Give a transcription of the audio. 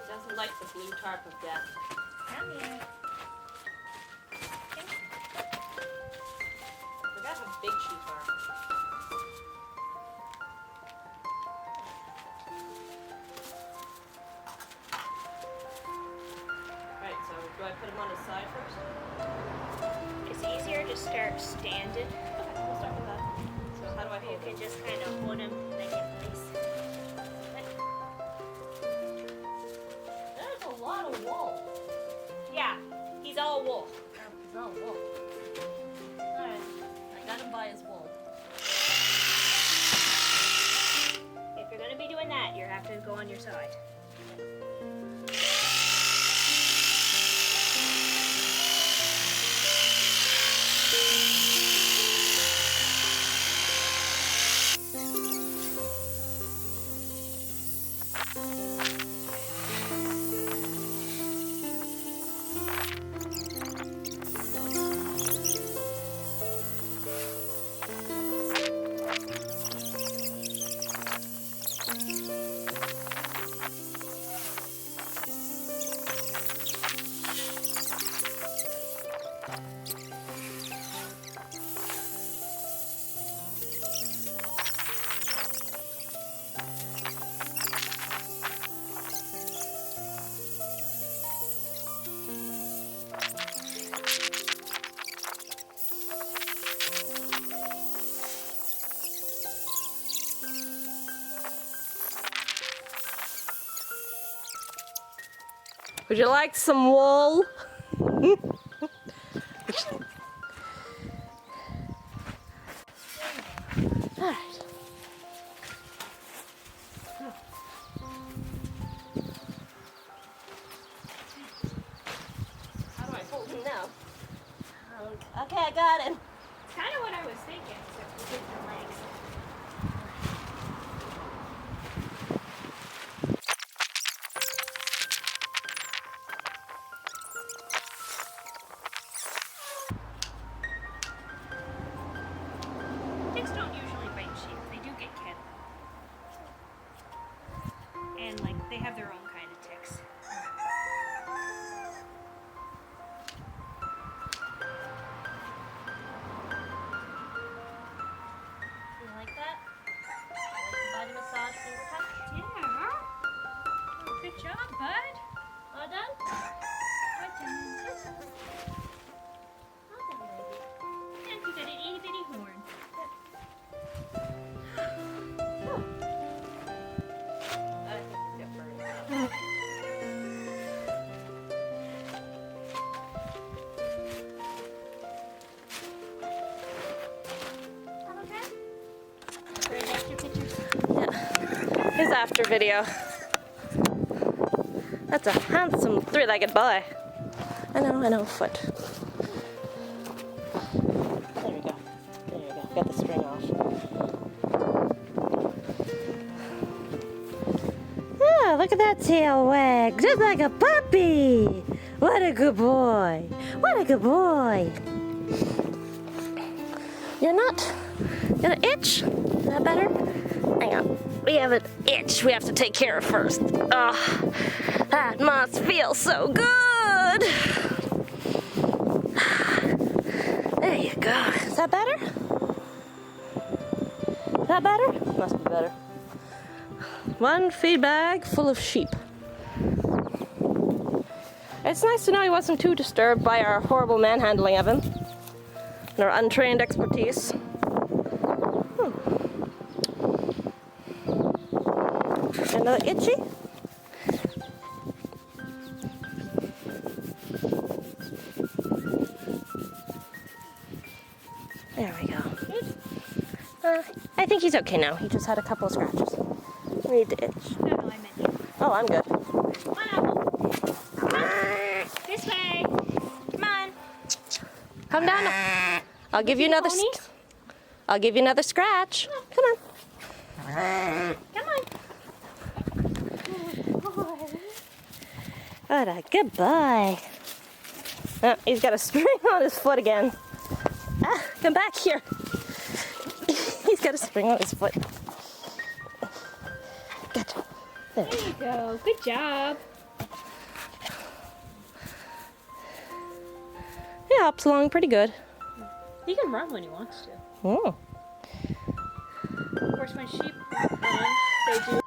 Doesn't like the blue tarp of death. Come here. Forgot how big sheep are. Right, so do I put him on his side first? It's easier to start standing. Okay, we'll start with that. So how do I You hold can him? just kind of hold him like in place. There's a lot of wool. Yeah, he's all wool. He's all wool. Alright, I got him by his wool. If you're gonna be doing that, you have to go on your side. Would you like some wool? Alright. How do I hold him now? Okay, I got him. It's kind of what I was thinking, except with different legs. Ticks don't usually bite sheep. They do get cattle. And like they have their own kind of ticks. You like that? Body massage, finger touch. Yeah. Good job, bud. All done? Good job. All done, baby. And you got an itty bitty horn. I think he's got fur. Okay. Very nice your pictures. His after video. That's a handsome three-legged boy. I know, foot. There we go. Got the string off. Oh, look at that tail wag, just like a puppy. What a good boy. What a good boy. You're not gonna itch? Is that better? Hang on. We have an itch we have to take care of first. Oh, that must feel so good. There you go. Is that better? Is that better? Must be better. One feed bag full of sheep. It's nice to know he wasn't too disturbed by our horrible manhandling of him and our untrained expertise. Another itchy? There we go. I think he's okay now. He just had a couple of scratches. We need to itch. No, I meant you. Oh, I'm good. Come on, Apple. Come on. This way. Come on. Come down. I'll give you another. I'll give you another scratch. Come on. Come on. What a good boy. Oh, he's got a spring on his foot again. Ah, come back here. He's got a spring on his foot. Good. There. There you go. Good job. He hops along pretty good. He can run when he wants to. Oh. Of course, when sheep run, they do